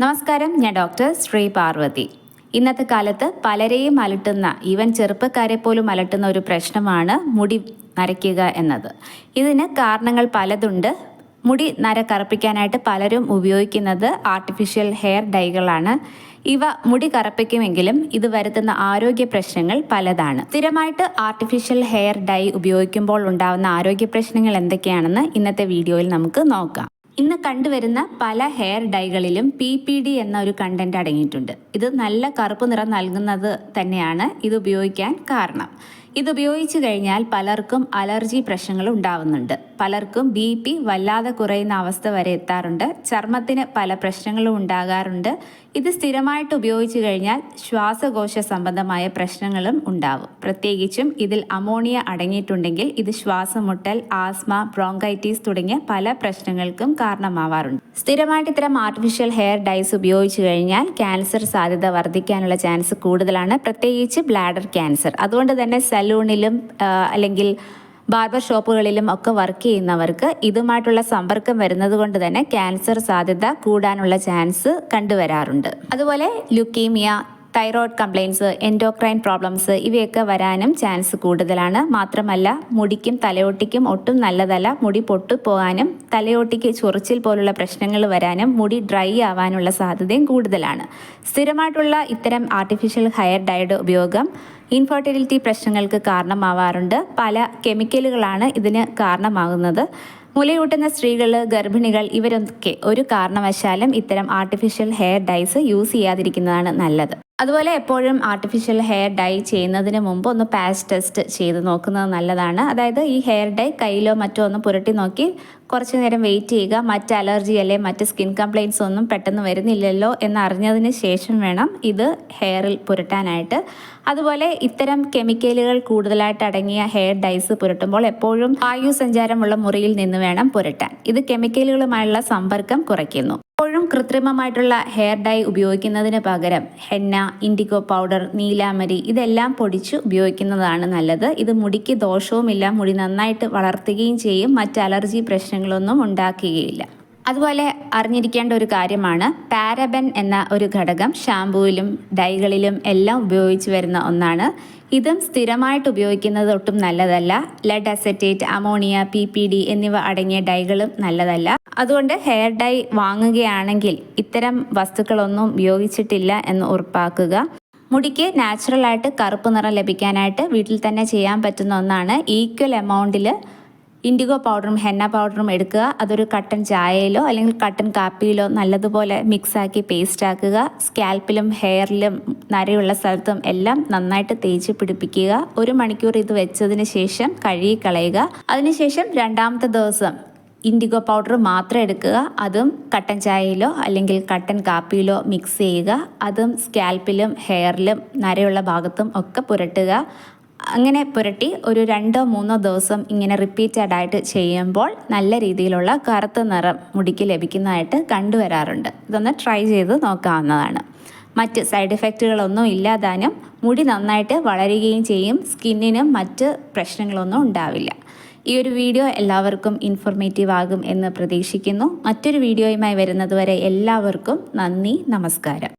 നമസ്കാരം, ഞാൻ ഡോക്ടർ ശ്രീ പാർവതി. ഇന്നത്തെ കാലത്ത് പലരെയും അലട്ടുന്ന, ഈവൻ ചെറുപ്പക്കാരെ പോലും അലട്ടുന്ന ഒരു പ്രശ്നമാണ് മുടി നരയ്ക്കുക എന്നത്. ഇതിന് കാരണങ്ങൾ പലതുണ്ട്. മുടി നര കറുപ്പിക്കാനായിട്ട് പലരും ഉപയോഗിക്കുന്നത് ആർട്ടിഫിഷ്യൽ ഹെയർ ഡൈകളാണ്. ഇവ മുടി കറുപ്പിക്കുമെങ്കിലും ഇത് വരുത്തുന്ന ആരോഗ്യ പ്രശ്നങ്ങൾ പലതാണ്. സ്ഥിരമായിട്ട് ആർട്ടിഫിഷ്യൽ ഹെയർ ഡൈ ഉപയോഗിക്കുമ്പോൾ ഉണ്ടാകുന്ന ആരോഗ്യ പ്രശ്നങ്ങൾ എന്തൊക്കെയാണെന്ന് ഇന്നത്തെ വീഡിയോയിൽ നമുക്ക് നോക്കാം. ഇന്ന് കണ്ടുവരുന്ന പല ഹെയർ ഡൈകളിലും PPD എന്ന ഒരു കണ്ടന്റ് അടങ്ങിയിട്ടുണ്ട്. ഇത് നല്ല കറുപ്പ് നിറം നൽകുന്നത് തന്നെയാണ് ഇത് ഉപയോഗിക്കാൻ കാരണം. ഇത് ഉപയോഗിച്ചു കഴിഞ്ഞാൽ പലർക്കും അലർജി പ്രശ്നങ്ങൾ ഉണ്ടാവുന്നുണ്ട്. പലർക്കും BP വല്ലാതെ കുറയുന്ന അവസ്ഥ വരെ എത്താറുണ്ട്. ചർമ്മത്തിന് പല പ്രശ്നങ്ങളും ഉണ്ടാകാറുണ്ട്. ഇത് സ്ഥിരമായിട്ട് ഉപയോഗിച്ചു കഴിഞ്ഞാൽ ശ്വാസകോശ സംബന്ധമായ പ്രശ്നങ്ങളും ഉണ്ടാവും. പ്രത്യേകിച്ചും ഇതിൽ അമോണിയ അടങ്ങിയിട്ടുണ്ടെങ്കിൽ ഇത് ശ്വാസമുട്ടൽ, ആസ്മ, ബ്രോങ്കൈറ്റിസ് തുടങ്ങിയ പല പ്രശ്നങ്ങൾക്കും കാരണമാവാറുണ്ട്. സ്ഥിരമായിട്ട് ഇത്തരം ആർട്ടിഫിഷ്യൽ ഹെയർ ഡൈസ് ഉപയോഗിച്ചു കഴിഞ്ഞാൽ ക്യാൻസർ സാധ്യത വർദ്ധിക്കാനുള്ള ചാൻസ് കൂടുതലാണ്, പ്രത്യേകിച്ച് ബ്ലാഡർ ക്യാൻസർ. അതുകൊണ്ട് തന്നെ സലൂണിലും അല്ലെങ്കിൽ ബാർബർ ഷോപ്പുകളിലും ഒക്കെ വർക്ക് ചെയ്യുന്നവർക്ക് ഇതുമായിട്ടുള്ള സമ്പർക്കം വരുന്നത് കൊണ്ട് തന്നെ ക്യാൻസർ സാധ്യത കൂടാനുള്ള ചാൻസ് കണ്ടുവരാറുണ്ട്. അതുപോലെ leukaemia, thyroid complaints, endocrine problems ഇവയൊക്കെ വരാനും ചാൻസ് കൂടുതലാണ്. മാത്രമല്ല മുടിക്കും തലയോട്ടിക്കും ഒട്ടും നല്ലതല്ല. മുടി പൊട്ടുപോകാനും തലയോട്ടിക്ക് ചൊറിച്ചിൽ പോലുള്ള പ്രശ്നങ്ങൾ വരാനും മുടി ഡ്രൈ ആവാനുള്ള സാധ്യതയും കൂടുതലാണ്. സ്ഥിരമായിട്ടുള്ള ഇത്തരം ആർട്ടിഫിഷ്യൽ ഹെയർ ഡൈയുടെ ഉപയോഗം ഇൻഫെർട്ടിലിറ്റി പ്രശ്നങ്ങൾക്ക് കാരണമാവാറുണ്ട്. പല കെമിക്കലുകളാണ് ഇതിന് കാരണമാകുന്നത്. മുലയൂട്ടുന്ന സ്ത്രീകൾ, ഗർഭിണികൾ ഇവരൊക്കെ ഒരു കാരണവശാലും ഇത്തരം ആർട്ടിഫിഷ്യൽ ഹെയർ ഡൈസ് യൂസ് ചെയ്യാതിരിക്കുന്നതാണ് നല്ലത്. അതുപോലെ എപ്പോഴും ആർട്ടിഫിഷ്യൽ ഹെയർ ഡൈ ചെയ്യുന്നതിന് മുമ്പ് ഒന്ന് പാച്ച് ടെസ്റ്റ് ചെയ്ത് നോക്കുന്നത് നല്ലതാണ്. അതായത് ഈ ഹെയർ ഡൈ കയ്യിലോ മറ്റോ ഒന്ന് പുരട്ടി നോക്കി കുറച്ച് നേരം വെയിറ്റ് ചെയ്യുക. മറ്റ് അലർജി അല്ലെ മറ്റ് സ്കിൻ കംപ്ലയിൻസ് ഒന്നും പെട്ടെന്ന് വരുന്നില്ലല്ലോ എന്നറിഞ്ഞതിന് ശേഷം വേണം ഇത് ഹെയറിൽ പുരട്ടാനായിട്ട്. അതുപോലെ ഇത്തരം കെമിക്കലുകൾ കൂടുതലായിട്ട് അടങ്ങിയ ഹെയർ ഡൈസ് പുരട്ടുമ്പോൾ എപ്പോഴും വായു സഞ്ചാരമുള്ള മുറിയിൽ നിന്ന് വേണം പുരട്ടാൻ. ഇത് കെമിക്കലുകളുമായുള്ള സമ്പർക്കം കുറയ്ക്കുന്നു. എപ്പോഴും കൃത്രിമമായിട്ടുള്ള ഹെയർ ഡൈ ഉപയോഗിക്കുന്നതിന് പകരം ഹെന്ന, ഇൻഡിഗോ പൗഡർ, നീലാമരി ഇതെല്ലാം പൊടിച്ച് ഉപയോഗിക്കുന്നതാണ് നല്ലത്. ഇത് മുടിക്ക് ദോഷവുമില്ല, മുടി നന്നായിട്ട് വളർത്തുകയും ചെയ്യും, മറ്റ് അലർജി പ്രശ്നങ്ങളൊന്നും ഉണ്ടാക്കുകയില്ല. അതുപോലെ അറിഞ്ഞിരിക്കേണ്ട ഒരു കാര്യമാണ് പാരബൻ എന്ന ഒരു ഘടകം ഷാമ്പൂവിലും ഡൈകളിലും എല്ലാം ഉപയോഗിച്ച് വരുന്ന ഒന്നാണ്. ഇതും സ്ഥിരമായിട്ട് ഉപയോഗിക്കുന്നത് ഒട്ടും നല്ലതല്ല. ലെഡ് അസറ്റേറ്റ്, അമോണിയ, PPD എന്നിവ അടങ്ങിയ ഡൈകളും നല്ലതല്ല. അതുകൊണ്ട് ഹെയർ ഡൈ വാങ്ങുകയാണെങ്കിൽ ഇത്തരം വസ്തുക്കളൊന്നും ഉപയോഗിച്ചിട്ടില്ല എന്ന് ഉറപ്പാക്കുക. മുടിക്ക് നാച്ചുറലായിട്ട് കറുപ്പ് നിറം ലഭിക്കാനായിട്ട് വീട്ടിൽ തന്നെ ചെയ്യാൻ പറ്റുന്ന ഒന്നാണ്. ഈക്വൽ എമൗണ്ടിൽ ഇൻഡിഗോ പൗഡറും ഹെന്ന പൗഡറും എടുക്കുക. അതൊരു കട്ടൻ ചായയിലോ അല്ലെങ്കിൽ കട്ടൻ കാപ്പിയിലോ നല്ലതുപോലെ മിക്സാക്കി പേസ്റ്റ് ആക്കുക. സ്കാൽപ്പിലും ഹെയറിലും നരയുള്ള സ്ഥലത്തും എല്ലാം നന്നായിട്ട് തേച്ച് പിടിപ്പിക്കുക. 1 മണിക്കൂർ ഇത് വെച്ചതിന് ശേഷം കഴുകി കളയുക. അതിനുശേഷം രണ്ടാമത്തെ ദിവസം ഇൻഡിഗോ പൗഡർ മാത്രം എടുക്കുക. അതും കട്ടൻ ചായയിലോ അല്ലെങ്കിൽ കട്ടൻ കാപ്പിയിലോ മിക്സ് ചെയ്യുക. അതും സ്കാൽപ്പിലും ഹെയറിലും നരയുള്ള ഭാഗത്തും ഒക്കെ പുരട്ടുക. അങ്ങനെ പുരട്ടി ഒരു 2-3 ദിവസം ഇങ്ങനെ റിപ്പീറ്റഡ് ആയിട്ട് ചെയ്യുമ്പോൾ നല്ല രീതിയിലുള്ള കറുത്ത നിറം മുടിക്ക് ലഭിക്കുന്നതായിട്ട് കണ്ടുവരാറുണ്ട്. ഇതൊന്ന് ട്രൈ ചെയ്ത് നോക്കാവുന്നതാണ്. മറ്റ് സൈഡ് എഫക്റ്റുകളൊന്നും ഇല്ലാതാനും മുടി നന്നായിട്ട് വളരുകയും ചെയ്യും. സ്കിന്നിനും മറ്റ് പ്രശ്നങ്ങളൊന്നും ഉണ്ടാവില്ല. ഈ ഒരു വീഡിയോ എല്ലാവർക്കും ഇൻഫോർമേറ്റീവ് ആകും എന്ന് പ്രതീക്ഷിക്കുന്നു. മറ്റൊരു വീഡിയോയുമായി വരുന്നതുവരെ എല്ലാവർക്കും നന്ദി, നമസ്കാരം.